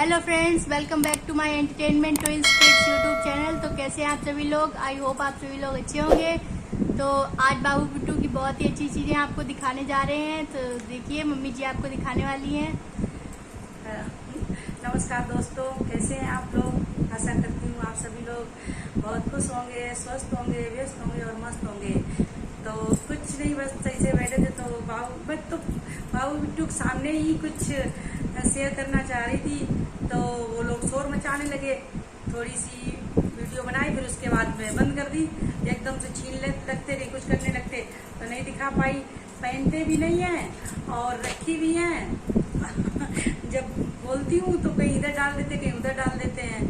Hello friends, welcome back to my entertainment twins kids YouTube channel. तो कैसे हैं आप सभी लोग? आई होप आप सभी लोग अच्छे होंगे। तो आज बाबू बिट्टू की बहुत ही अच्छी चीज़ें आपको दिखाने जा रहे हैं। तो देखिए, मम्मी जी आपको दिखाने वाली हैं। नमस्कार दोस्तों, कैसे हैं आप लोग? आशा करती हूँ आप सभी लोग बहुत खुश होंगे, स्वस्थ होंगे, व्यस्त होंगे और मस्त होंगे। तो कुछ नहीं, बस सही से बैठे थे तो बाबू बिट्टू के सामने ही कुछ शेयर करना चाह रही थी। तो वो लोग शोर मचाने लगे, थोड़ी सी वीडियो बनाई, फिर उसके बाद में बंद कर दी। एकदम से छीन लगते नहीं, कुछ करने लगते तो नहीं दिखा पाई। पहनते भी नहीं हैं और रखी भी हैं। जब बोलती हूँ तो कहीं इधर डाल देते, कहीं उधर डाल देते हैं।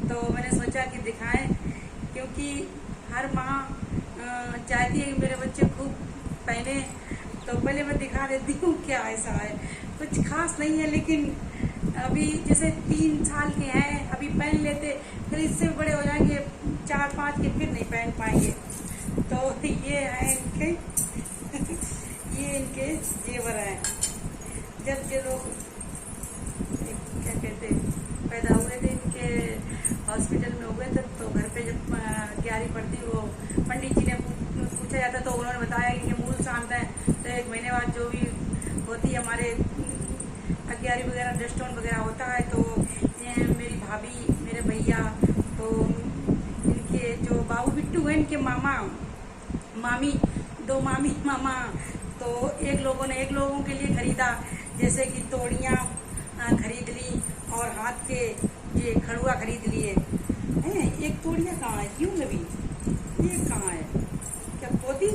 तो मैंने सोचा कि दिखाएं, क्योंकि हर माँ चाहती है कि मेरे बच्चे खूब पहने। तो पहले मैं दिखा देती हूँ क्या ऐसा है। कुछ खास नहीं है, लेकिन अभी जैसे 3 साल के हैं, अभी पहन लेते, फिर इससे बड़े हो जाएंगे 4-5 के, फिर नहीं पहन पाएंगे। तो ये है इनके ये इनके जेवर हैं। जब ये लोग क्या कहते पैदा हुए थे, इनके हॉस्पिटल में हुए थे, तो घर पे जब ग्यारह पड़ती, वो पंडित जी ने पूछा जाता तो उन्होंने बताया कि ये मूल शांत है। तो 1 महीने बाद जो भी होती है हमारे ग्यारह वगैरह, डस्टोन वगैरह होता है, तो मेरी भाभी, मेरे भैया, तो इनके जो बाबू बिट्टू है, इनके मामा मामी, 2 मामी मामा, तो एक लोगों के लिए खरीदा, जैसे कि तोड़ियाँ खरीद ली और हाथ के ये खड़ुआ खरीद लिए हैं। एक तोड़ियाँ कहाँ है? क्यों लगी? ये कहाँ है? क्या पौधी?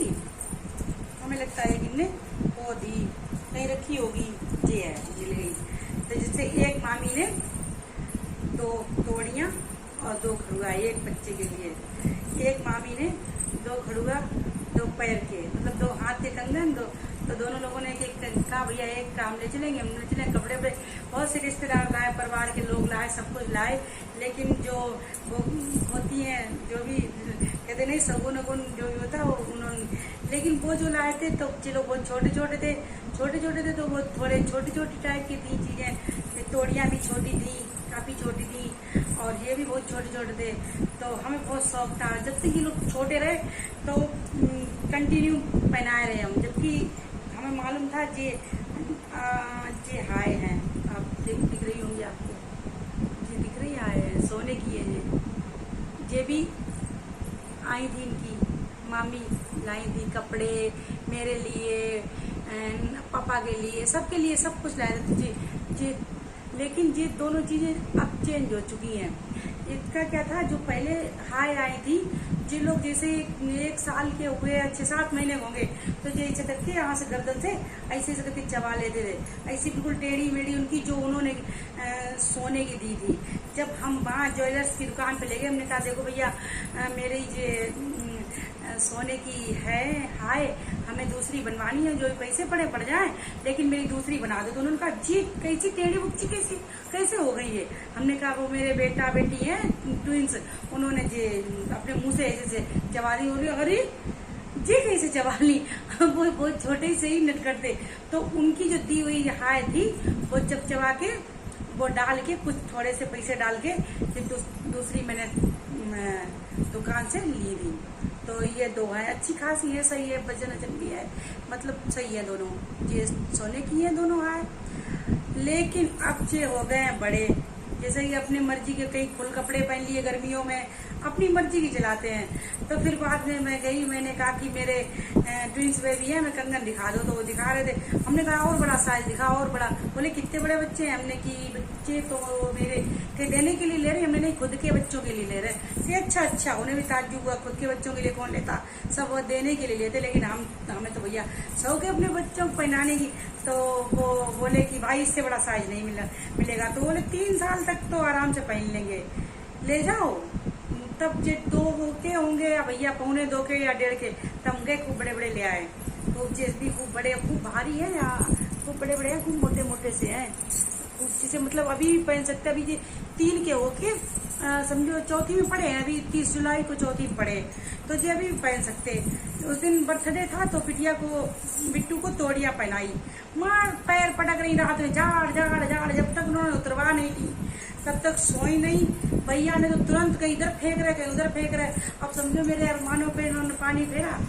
हमें लगता है कि इनने पौधी कहीं रखी होगी। ये है, मिल गई। तो जैसे एक मामी ने 2 तोड़ियाँ और 2 खड़ुआ एक बच्चे के लिए, एक मामी ने 2 खड़ुआ 2 पैर के, मतलब 2 हाथ के कंगन, तो दोनों लोगों ने एक कहा भैया एक काम ले चलेंगे, हम ले चलेंगे। कपड़े पे बहुत से रिश्तेदार लाए, परिवार के लोग लाए, सब कुछ लाए, लेकिन जो वो होती हैं, जो भी कहते नहीं सगुन अगुन जो भी होता है, वो उन्होंने, लेकिन वो जो लाए थे तो चलो बहुत छोटे छोटे थे तो वो थोड़े छोटी टाइप की थी चीजें। तोड़ियाँ भी छोटी थी, काफी छोटी थी, और ये भी बहुत छोटे थे। तो हमें बहुत शौक था, जब से ये लोग छोटे रहे तो कंटिन्यू पहनाए रहे हम, जबकि हमें मालूम था जे हाय हैं। आप दिख रही होंगी आपको, जी दिख रही है, सोने की है ये भी आई थी, इनकी मामी लाई थी कपड़े मेरे लिए, पापा के लिए, सबके लिए सब कुछ लाए थे जी। लेकिन ये दोनों चीजें अब चेंज हो चुकी हैं। इसका क्या था, जो पहले हाय आई थी, जो लोग जैसे 1 साल के हुए, 6-7 महीने होंगे, तो ये ऐसे करके यहाँ से गर्दन से ऐसे करके चबा लेते थे, ऐसी बिल्कुल टेढ़ी मेढ़ी उनकी जो उन्होंने सोने की दी थी। जब हम वहाँ ज्वेलर्स की दुकान पे ले गए, हमने कहा देखो भैया मेरे ये सोने की है हाय, हमें दूसरी बनवानी है, जो पैसे पड़ जाए, लेकिन मेरी दूसरी बना दो। तो उन्होंने कहा जी कैसी टेढ़ी बुच्ची कैसे हो गई है? हमने कहा वो मेरे बेटा बेटी हैं ट्विंस, उन्होंने जे अपने मुंह से ऐसे चबा दी। अरे जी कैसे चबा ली? वो बहुत छोटे से ही नटखट थे। तो उनकी जो दी हुई हाय थी, वो चबा के, वो डाल के, कुछ थोड़े से पैसे डाल के, फिर दूसरी मैंने दुकान से ली थी। तो ये 2 है, अच्छी खासी है, सही है, वजन भी है, मतलब सही है दोनों। ये सोने की है दोनों है, लेकिन अब जे हो गए हैं बड़े, जैसे कि अपनी मर्जी के कई फुल कपड़े पहन लिए गर्मियों में, अपनी मर्जी की चलाते हैं। तो फिर बाद में मैं गई, मैंने कहा कि मेरे ट्विंस बेबी है, मैं कंगन दिखा दो। तो वो दिखा रहे थे, हमने कहा और बड़ा साइज दिखा, और बड़ा। बोले कितने बड़े बच्चे हैं? हमने की बच्चे तो मेरे के देने के लिए ले रहे, हमने नहीं खुद के बच्चों के लिए ले रहे कि अच्छा, उन्हें भी ताज्जुब हुआ, खुद के बच्चों के लिए कौन लेता, सब वो देने के लिए लेते, लेकिन हमें तो भैया शौक है अपने बच्चों को पहनाने की। तो वो बोले कि भाई इससे बड़ा साइज नहीं मिलेगा। तो बोले 3 साल तक तो आराम से पहन लेंगे, ले जाओ। तब जे 2 के होंगे या भैया 1.25 के या 1.5 के, तब गए खूब बड़े ले आए। तो भी खूब बड़े, खूब भारी है, या खूब बड़े हैं, खूब मोटे से हैं, खूब जैसे मतलब अभी पहन सकते। अभी ये 3 के होके समझो चौथी में पढ़े, अभी 30 जुलाई को चौथी में पढ़े, तो जी अभी भी पहन सकते। उस दिन बर्थडे था तो बिट्टू को तोड़िया पहनाई, मार पैर पटक रही, रात में झाड़ झाड़ झाड़, जब तक उन्होंने उतरवा नहीं ली तब तक सोई नहीं। भैया ने तो तुरंत कहीं इधर फेंक रहे कहीं उधर फेंक रहे। अब समझो मेरे अरमानों पे इन्होंने पानी फेरा।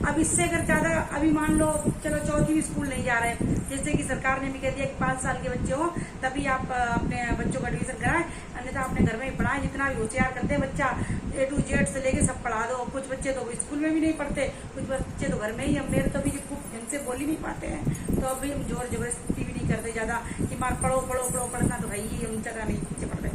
अब इससे अगर ज्यादा, अभी मान लो चलो चौथी में स्कूल नहीं जा रहे, जैसे कि सरकार ने भी कह दिया कि 5 साल के बच्चे हो तभी आप अपने बच्चों का एडमिशन कराएं, अन्यथा अपने घर में ही पढ़ाएं। जितना भी होशियार करते हैं बच्चा, A to Z से लेके सब पढ़ा दो। कुछ बच्चे तो स्कूल में भी नहीं पढ़ते, कुछ बच्चे तो घर में ही। अब मेरे तो अभी खूब ढंग से बोल ही नहीं पाते हैं, तो अभी हम जोर जबरदस्ती भी नहीं करते ज्यादा कि मार पढ़ो पढ़ो पढ़ो, पढ़ना तो भाई हम जगह नहीं बच्चे पढ़ते।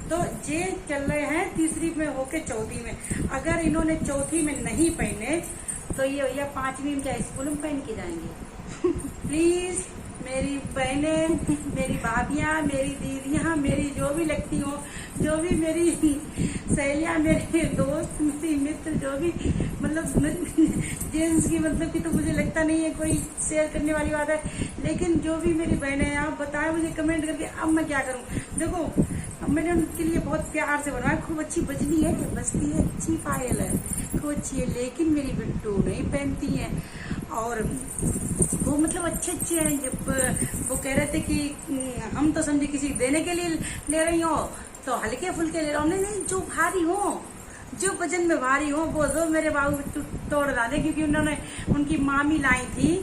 तो ये चल रहे हैं तीसरी में होके चौथी में। अगर इन्होंने चौथी में नहीं पहने तो ये भैया 5वीं में क्या स्कूल में पहन के जाएंगे। प्लीज मेरी बहनें, मेरी भाभियां, मेरी दीदियां, मेरी जो भी लगती हो, जो भी मेरी सहेलियां, मेरे दोस्त, मेरी मित्र, जो भी मतलब जेंट्स की मतलब कि तो मुझे लगता नहीं है कोई शेयर करने वाली बात है, लेकिन जो भी मेरी बहनें हैं आप बताएं मुझे कमेंट करके। अब मैं क्या करूं, देखो अब मैंने उनके लिए बहुत प्यार से बनवाया, खूब अच्छी बजनी है, बजती है, अच्छी पायल है, खूब अच्छी है, लेकिन मेरी बिट्टू नहीं पहनती है। और वो मतलब अच्छे हैं। जब वो कह रहे थे कि हम तो समझे किसी देने के लिए ले रही हो तो हल्के फुल्के ले रहा हूँ। नहीं, जो भारी हो, जो वजन में भारी हो वो दो मेरे बाबू बिट्टू तोड़ डाले, क्योंकि उन्होंने उनकी मामी लाई थी,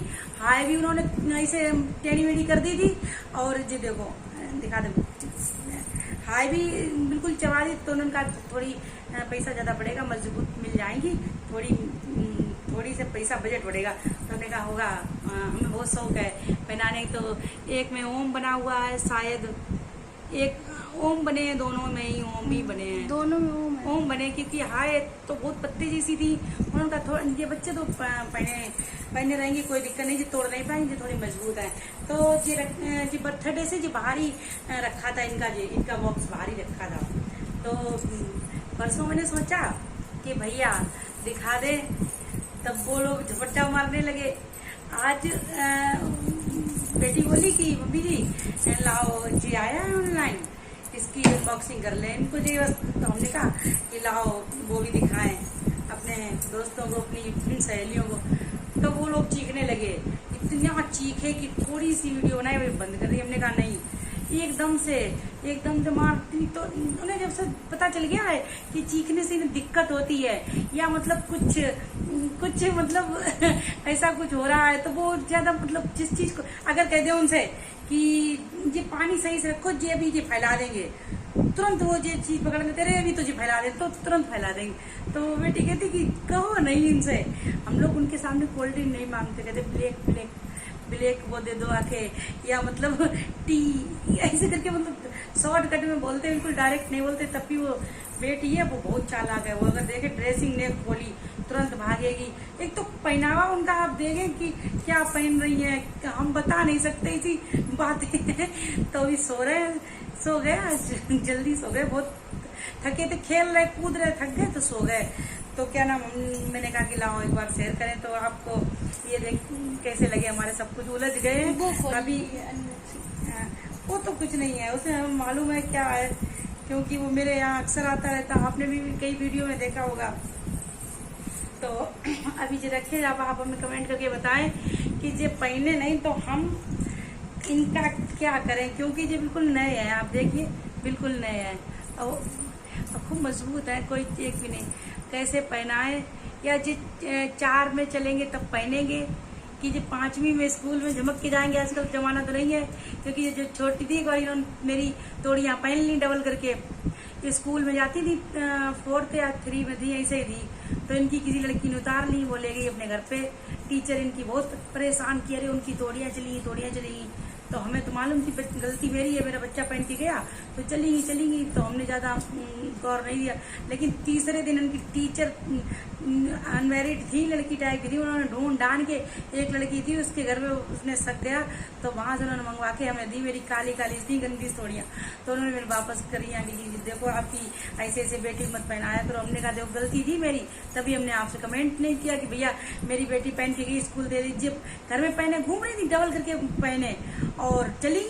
हाय भी उन्होंने ऐसे टेढ़ी मेढ़ी कर दी थी। और जी देखो दिखा दे, हाय भी बिल्कुल चबा दी, तो उन्होंने कहा थोड़ी पैसा ज्यादा पड़ेगा, मजबूत मिल जाएंगी, थोड़ी से पैसा बजट बढ़ेगा। तो हमने कहा होगा, हमें बहुत शौक है पहनाने। तो एक में ओम बना हुआ है, शायद एक ओम बने हैं, दोनों में ही ओम ही बने हैं, दोनों में ओम बने, क्योंकि हाय तो बहुत पत्ते जैसी थी। उन्होंने कहा थोड़ा ये बच्चे तो पहने रहेंगे, कोई दिक्कत नहीं, जो तोड़ नहीं पाएंगे, थोड़ी मजबूत है। तो जी बर्थडे से जो बाहरी रखा था इनका बॉक्स बाहरी रखा था। तो परसों मैंने सोचा कि भैया दिखा दे, तब वो लोग झपट्टा मारने लगे। आज बेटी बोली कि मम्मी जी लाओ जी आया है ऑनलाइन, इसकी अनबॉक्सिंग कर ले इनको जी बस। तो हमने कहा कि लाओ वो भी दिखाएं अपने दोस्तों को, अपनी सहेलियों को। तो वो लोग चीखने लगे, इतना चीखे कि थोड़ी सी वीडियो बनाई वही बंद कर दी। हमने कहा नहीं, एकदम से मारती। तो उन्हें जब से पता चल गया है कि चीखने से दिक्कत होती है, या मतलब कुछ मतलब ऐसा कुछ हो रहा है, तो वो ज्यादा मतलब जिस चीज को अगर कह दे उनसे कि ये पानी सही से रखो, ये अभी ये फैला देंगे, तुरंत वो ये चीज पकड़ लेते रहे, अभी तो ये फैला दे, तो तुरंत फैला देंगे। तो वो बेटी कहती कि कहो नहीं इनसे। हम लोग उनके सामने कोल्ड ड्रिंक नहीं मांगते, कहते ब्लैक वो दे दो आके, या मतलब टी, ऐसे करके मतलब शॉर्टकट में बोलते, बिल्कुल डायरेक्ट नहीं बोलते। तब भी वो बेटी है वो बहुत चालाक है, वो अगर देखे ड्रेसिंग ने खोली तुरंत भागेगी। एक तो पहनावा उनका आप देखें कि क्या पहन रही है, हम बता नहीं सकते इसी बातें। तो अभी सो गए आज जल्दी सो गए, बहुत थके थे, खेल रहे कूद रहे, थक गए तो सो गए। तो क्या नाम, मैंने कहा कि लाओ एक बार शेयर करें तो आपको ये देख कैसे लगे, हमारे सब कुछ उलझ गए अभी। वो तो कुछ नहीं है, उसे हमें मालूम है क्या है, क्योंकि वो मेरे यहाँ अक्सर आता रहता, आपने भी कई वीडियो में देखा होगा। तो अभी जो रखे आप हमें कमेंट करके बताएं कि ये पहने नहीं तो हम इनका क्या करें, क्योंकि ये बिल्कुल नए हैं, आप देखिए बिल्कुल नए हैं और खूब मजबूत है, कोई चेक भी नहीं। कैसे पहनाए, या जो 4 में चलेंगे तब पहनेंगे, कि जो 5वीं में स्कूल में झमक के जाएंगे। आजकल जमाना तो नहीं है, क्योंकि ये जो छोटी थी एक बार इन्होंने मेरी तोड़ियां पहन ली डबल करके। स्कूल में जाती थी 4th या 3 में थी, ऐसे ही थी, तो इनकी किसी लड़की ने उतार ली, वो ले गई अपने घर पे। टीचर इनकी बहुत परेशान किया, अरे उनकी तोड़ियां चली। तो हमें तो मालूम थी गलती मेरी है, मेरा बच्चा पहन के गया तो चलेंगी, तो हमने ज्यादा गौर नहीं दिया। लेकिन तीसरे दिन उनकी टीचर अनमेरिड थी, लड़की टाइप की थी, उन्होंने ढूंढ ढांड के, एक लड़की थी उसके घर में उसने शक गया, तो वहां से उन्होंने मंगवा के हमें दी, मेरी काली इतनी गंदी तोड़ियां। तो उन्होंने मेरे वापस करी, कि देखो आपकी ऐसे बेटी मत पहनाया करो। हमने कहा देखो गलती थी मेरी, तभी हमने आपसे कमेंट नहीं किया कि भैया मेरी बेटी पहन के गई स्कूल दे दीजिए। घर में पहने घूम रही थी डबल करके पहने और चली,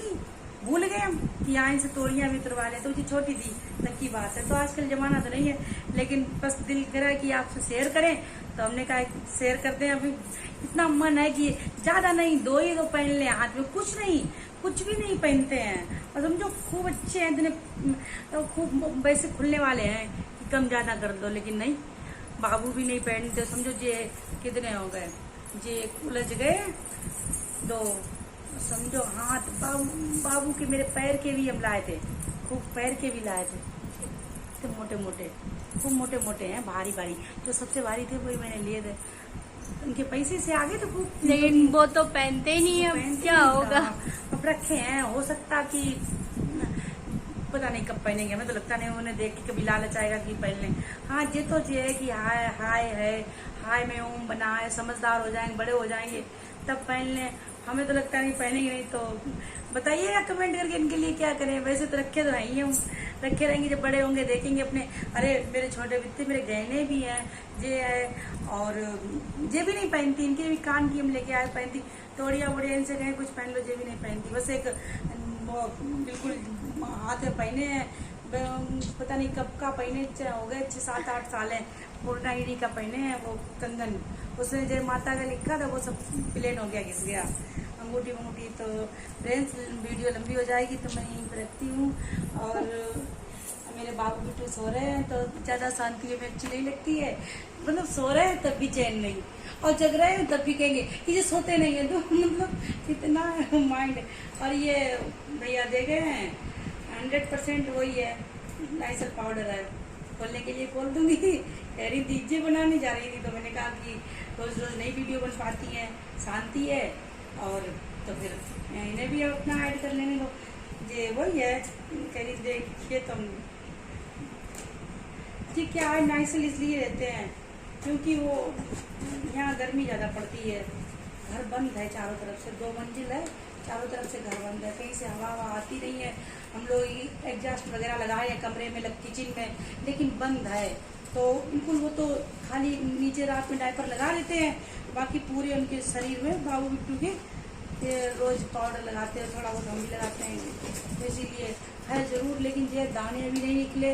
भूल गए हम कि यहाँ से तोड़ियां भी तुरवा ले। तो छोटी थी, की बात है। तो आजकल जमाना तो नहीं है, लेकिन बस दिल करा कि आपसे शेयर करें, तो हमने कहा शेयर करते हैं। अभी इतना मन है कि ज्यादा नहीं, 2 ही तो पहन ले, हाथ में कुछ नहीं, कुछ भी नहीं पहनते हैं, और समझो खूब अच्छे हैं, इतने तो खूब वैसे खुलने वाले हैं कि कम ज्यादा कर दो, लेकिन नहीं, बाबू भी नहीं पहनते। समझो जे कितने हो गए, जे उलझ गए। तो समझो हाथ बाबू के, मेरे पैर के भी हम लाए थे, खूब पैर के भी लाए थे, तो मोटे मोटे, खूब मोटे मोटे हैं, भारी भारी। जो सबसे भारी थे वही मैंने लिए थे, उनके पैसे से आगे तो खूब, लेकिन वो तो पहनते ही नहीं है, क्या होगा। अब रखे हैं, हो सकता कि पता नहीं कब पहनेंगे, हमें तो लगता नहीं उन्हें देख के कभी लालच आएगा कि पहन लें। हाँ, ये तो ये है कि हाय हाय है, हाय में ओम बना है, समझदार हो जाएंगे, बड़े हो जाएंगे तब पहन लें। हमें तो लगता नहीं पहनेंगे नहीं। तो बताइएगा कमेंट करके इनके लिए क्या करें। वैसे तो रखे तो हैं ही, हम रखे रहेंगे, जब बड़े होंगे देखेंगे अपने, अरे मेरे छोटे बित्ते, मेरे गहने भी हैं, ये है, और ये भी नहीं पहनती, इनके भी कान की हम लेके आए, पहनती तोड़िया वोड़िया, इनसे कहें कुछ पहन लो, ये भी नहीं पहनती। बस एक बिल्कुल हाथ में पहने हैं, पता नहीं कब का पहने, हो गए 6-7-8 साल है, पूर्णागिरी का पहने हैं वो कंगन, उसने जय माता का लिखा था वो सब प्लेन हो गया, घिस गया अंगूठी वंगूठी। तो फ्रेंड्स, वीडियो लंबी हो जाएगी तो मैं यहीं पर रखती हूँ। और मेरे बाबू बिट्टू सो रहे हैं तो ज़्यादा शांति में अच्छी नहीं लगती है, मतलब सो रहे हैं तब भी चैन नहीं, और जग रहे हैं तब भी कहेंगे कि ये सोते नहीं है, तो मतलब कितना माइंड। और ये भैया दे गए हैं 100% वही है, नाइसर पाउडर है, खोलने के लिए खोल दूंगी। कह रही दीजिए बनाने जा रही थी, तो मैंने कहा कि रोज रोज नई वीडियो बन पाती है, शांति है, और तो फिर इन्हें भी अपना ऐड कर लेने दो। ये वही है, कह रही देखिए तुम जी क्या है, नाइसल इसलिए रहते हैं क्योंकि वो यहाँ गर्मी ज़्यादा पड़ती है, घर बंद है चारों तरफ से, 2 मंजिल है, चारों तरफ से घर बंद है, कहीं से हवा आती नहीं है। हम लोग एग्जॉस्ट वगैरह लगाए हैं कमरे में, किचन में, लेकिन बंद है। तो बिल्कुल वो तो खाली नीचे रात में डायपर लगा लेते हैं, बाकी पूरे उनके शरीर में बाबू बिट्टू के रोज पाउडर लगाते हैं, थोड़ा बहुत हम भी लगाते हैं, तो इसीलिए है ज़रूर। लेकिन ये दाने अभी नहीं निकले,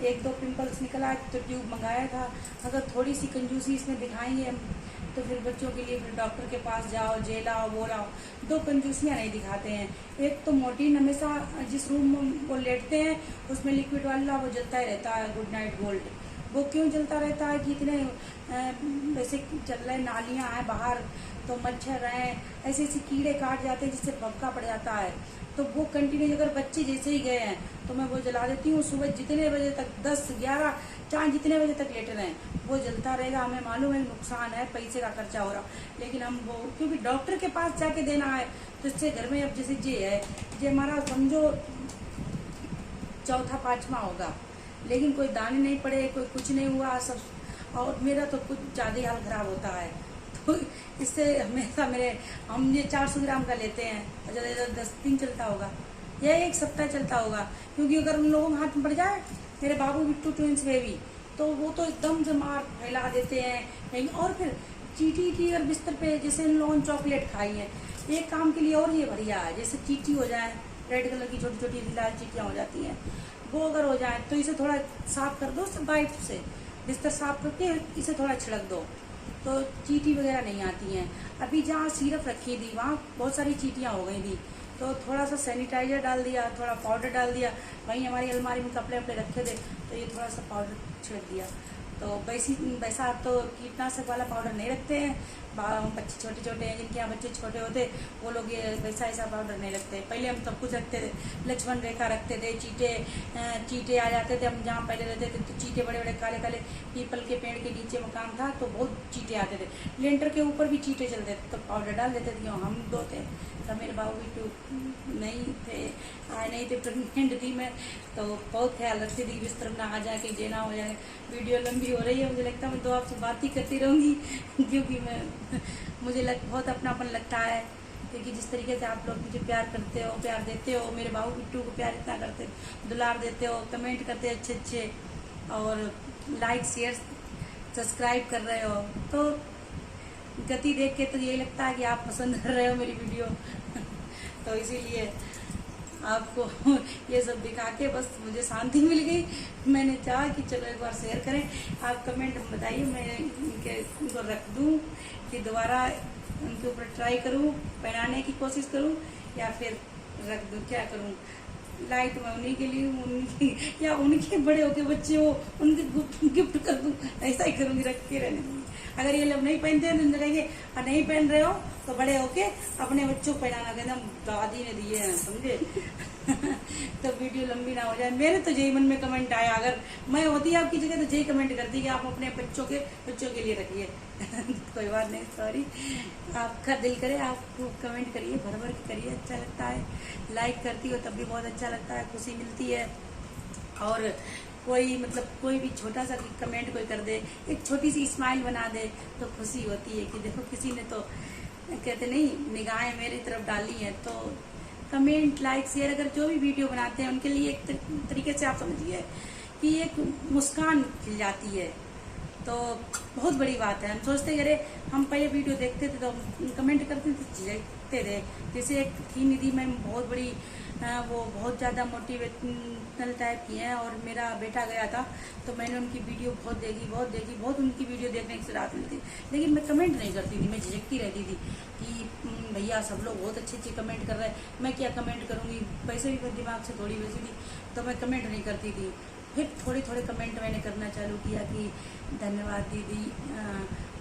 1-2 पिंपल्स निकला तो ट्यूब मंगाया था। अगर थोड़ी सी कंजूसी इसमें दिखाएंगे हम तो फिर बच्चों के लिए फिर डॉक्टर के पास जाओ, जे लाओ, वो लाओ, 2 कंजूसियाँ नहीं दिखाते हैं। एक तो मोर्टीन हमेशा जिस रूम में वो लेटते हैं उसमें लिक्विड वाला वो जलता ही रहता है, गुड नाइट गोल्ड। वो क्यों जलता रहता है कि इतने वैसे चल रहे नालियाँ हैं बाहर, तो मच्छर हैं, ऐसे ऐसे कीड़े काट जाते हैं जिससे भपका पड़ जाता है। तो वो कंटिन्यू, अगर बच्चे जैसे ही गए हैं तो मैं वो जला देती हूँ। सुबह जितने बजे तक, 10-11 चाहे जितने बजे तक लेटे रहें, वो जलता रहेगा। हमें मालूम है नुकसान है, पैसे का खर्चा हो रहा, लेकिन हम वो क्योंकि डॉक्टर के पास जाके देना है, तो इससे घर में अब जैसे ये है, ये हमारा समझो 4था-5वां होगा, लेकिन कोई दाने नहीं पड़े, कोई कुछ नहीं हुआ सब, और मेरा तो कुछ ज़्यादा ही हाल खराब होता है। तो इससे हमेशा हम ये 400 ग्राम का लेते हैं, और ज़्यादा 10 दिन चलता होगा या 1 सप्ताह चलता होगा, क्योंकि अगर उन लोगों के हाथ में पड़ जाए, मेरे बाबू बिट्टू ट्विंस बेबी, तो वो तो एकदम से मार फैला देते हैं कहीं। और फिर चीटी की अगर बिस्तर पे, जैसे इन लोगों ने चॉकलेट खाई है, एक काम के लिए और ये बढ़िया है, जैसे चीटी हो जाए, रेड कलर की छोटी छोटी लाल चीटियाँ हो जाती हैं, वो अगर हो जाए तो इसे थोड़ा साफ कर दो, वाइप से बिस्तर साफ करके इसे थोड़ा छिड़क दो, तो चीटी वगैरह नहीं आती हैं। अभी जहाँ सिरप रखी थी वहाँ बहुत सारी चीटियाँ हो गई थी, तो थोड़ा सा सैनिटाइजर डाल दिया, थोड़ा पाउडर डाल दिया, वहीं हमारी अलमारी में कपड़े वपड़े रखे थे, तो ये थोड़ा सा पाउडर छिड़क दिया। तो वैसा तो कीटनाशक वाला पाउडर नहीं रखते हैं, बच्चे छोटे छोटे हैं, जिनके यहाँ बच्चे छोटे होते वो लोग ये वैसा ऐसा पाउडर नहीं रखते। पहले हम सब कुछ रखते थे, लक्ष्मण रेखा रखते थे, चीटे आ जाते थे। हम जहाँ पहले रहते थे तो चीटे बड़े बड़े काले काले पीपल के पेड़ के नीचे मकान था, तो बहुत चीटे आते थे, लेंटर के ऊपर भी चीटे चलते थे, तो पाउडर डाल देते थे। हम 2 थे, तो मेरे बाबू बिट्टू नहीं थे, आए नहीं थे, प्रेगनेंट थी मैं, तो बहुत ख्याल रखती थी बिस्तर में ना आ जाके जे ना हो जाए। वीडियो लंबी हो रही है, मुझे लगता है मैं तो आपसे बात ही करती रहूँगी, क्योंकि मुझे बहुत अपनापन लगता है, क्योंकि जिस तरीके से आप लोग मुझे प्यार करते हो, प्यार देते हो, मेरे बाबू बिट्टू को प्यार इतना करते, दुलार देते हो, कमेंट करते अच्छे अच्छे, और लाइक शेयर सब्सक्राइब कर रहे हो, तो गति देख के तो यही लगता है कि आप पसंद कर रहे हो मेरी वीडियो। तो इसीलिए आपको ये सब दिखा के बस मुझे शांति मिल गई। मैंने चाहा कि चलो एक बार शेयर करें। आप कमेंट में बताइए, मैं इनको रख दूं कि दोबारा उनके ऊपर ट्राई करूं, पहनाने की कोशिश करूं, या फिर रख दूं, क्या करूं। लाइट में उन्हीं के लिए, उनकी या उनके बड़े होके बच्चे हो उनके गिफ्ट कर दूं, ऐसा ही करूंगी, रख के रहने दूंगी। अगर ये लोग नहीं पहनते हैं तो कहेंगे और नहीं पहन रहे हो तो बड़े होके अपने बच्चों को पहनाना, कहते हम दादी ने दिए हैं, समझे। तो वीडियो लंबी ना हो जाए। मेरे तो यही मन में कमेंट आया, अगर मैं होती आपकी जगह तो यही कमेंट करती कि आप अपने बच्चों के लिए रखिए। कोई बात नहीं, सॉरी। आपका दिल करे आप कमेंट करिए, भर भर के करिए, अच्छा लगता है। लाइक करती हो तब भी बहुत अच्छा लगता है, खुशी मिलती है। और कोई भी छोटा सा कमेंट कोई कर दे, एक छोटी सी स्माइल बना दे तो खुशी होती है कि देखो किसी ने तो, कहते नहीं, निगाहें मेरी तरफ डाली हैं। तो कमेंट, लाइक, शेयर, अगर जो भी वीडियो बनाते हैं उनके लिए एक तरीके से आप समझिए कि एक मुस्कान खिल जाती है, तो बहुत बड़ी बात है। हम सोचते अरे हम पहले वीडियो देखते थे तो कमेंट करते थे, झिझकते थे। जैसे एक थी निधि मैम, बहुत बड़ी, वो बहुत ज़्यादा मोटिवेशनल टाइप की हैं, और मेरा बेटा गया था तो मैंने उनकी वीडियो बहुत देखी, बहुत उनकी वीडियो देखने की राहत मिलती, लेकिन मैं कमेंट नहीं करती थी, मैं झिझकती रहती थी कि भैया सब लोग बहुत अच्छे कमेंट कर रहे हैं, मैं क्या कमेंट करूँगी। वैसे भी मेरे दिमाग से थोड़ी वैसी थी तो मैं कमेंट नहीं करती थी। फिर थोड़े कमेंट मैंने करना चालू किया कि धन्यवाद दीदी,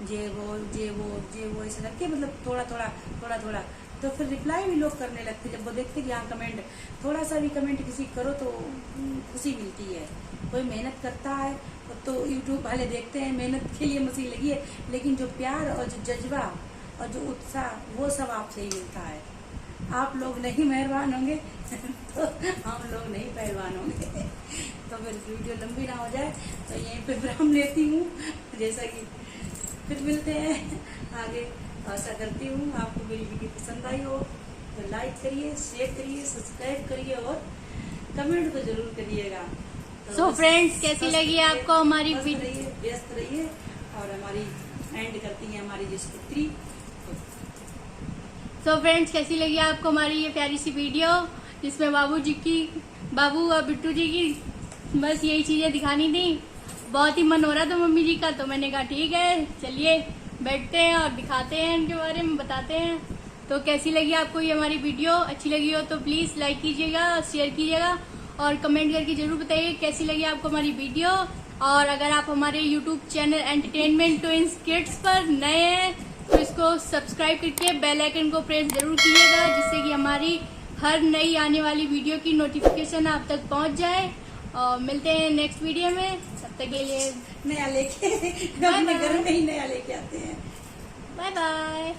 जे वो ऐसा करके, मतलब थोड़ा तो फिर रिप्लाई भी लोग करने लगते जब वो देखते कि हाँ कमेंट, थोड़ा सा भी कमेंट किसी करो तो खुशी मिलती है। कोई मेहनत करता है तो यूट्यूब वाले देखते हैं, मेहनत के लिए मशीन लगी है, लेकिन जो प्यार और जो जज्बा और जो उत्साह वो सब आपसे ही मिलता है। आप लोग नहीं मेहरबान होंगे तो हम लोग नहीं पहलवान होंगे। तो फिर वीडियो लंबी ना हो जाए तो यहीं पे विराम लेती हूँ, जैसा कि फिर मिलते हैं आगे। आशा करती हूँ आपको मेरी वीडियो पसंद आई हो तो लाइक करिए, शेयर करिए, सब्सक्राइब करिए और कमेंट तो जरूर करिएगा। तो फ्रेंड्स, कैसी लगी आपको हमारी वीडियो? व्यस्त रहिए और हमारी एंड करती है हमारी जिस पुत्री। तो फ्रेंड्स, कैसी लगी आपको हमारी ये प्यारी सी वीडियो, जिसमें बाबू और बिट्टू जी की बस यही चीजें दिखानी थी। बहुत ही मन हो रहा था मम्मी जी का, तो मैंने कहा ठीक है चलिए बैठते हैं और दिखाते हैं, इनके बारे में बताते हैं। तो कैसी लगी आपको ये हमारी वीडियो? अच्छी लगी हो तो प्लीज लाइक कीजिएगा, शेयर कीजिएगा और कमेंट करके जरूर बताइए कैसी लगी आपको हमारी वीडियो। और अगर आप हमारे YouTube channel entertainment twins kids पर नए हैं तो इसको सब्सक्राइब करके बेल आइकन को प्रेस जरूर कीजिएगा, जिससे कि हमारी हर नई आने वाली वीडियो की नोटिफिकेशन आप तक पहुंच जाए। और मिलते हैं नेक्स्ट वीडियो में, तब तक के लिए नया लेके अपने घर में ही नया लेके आते हैं। Bye bye.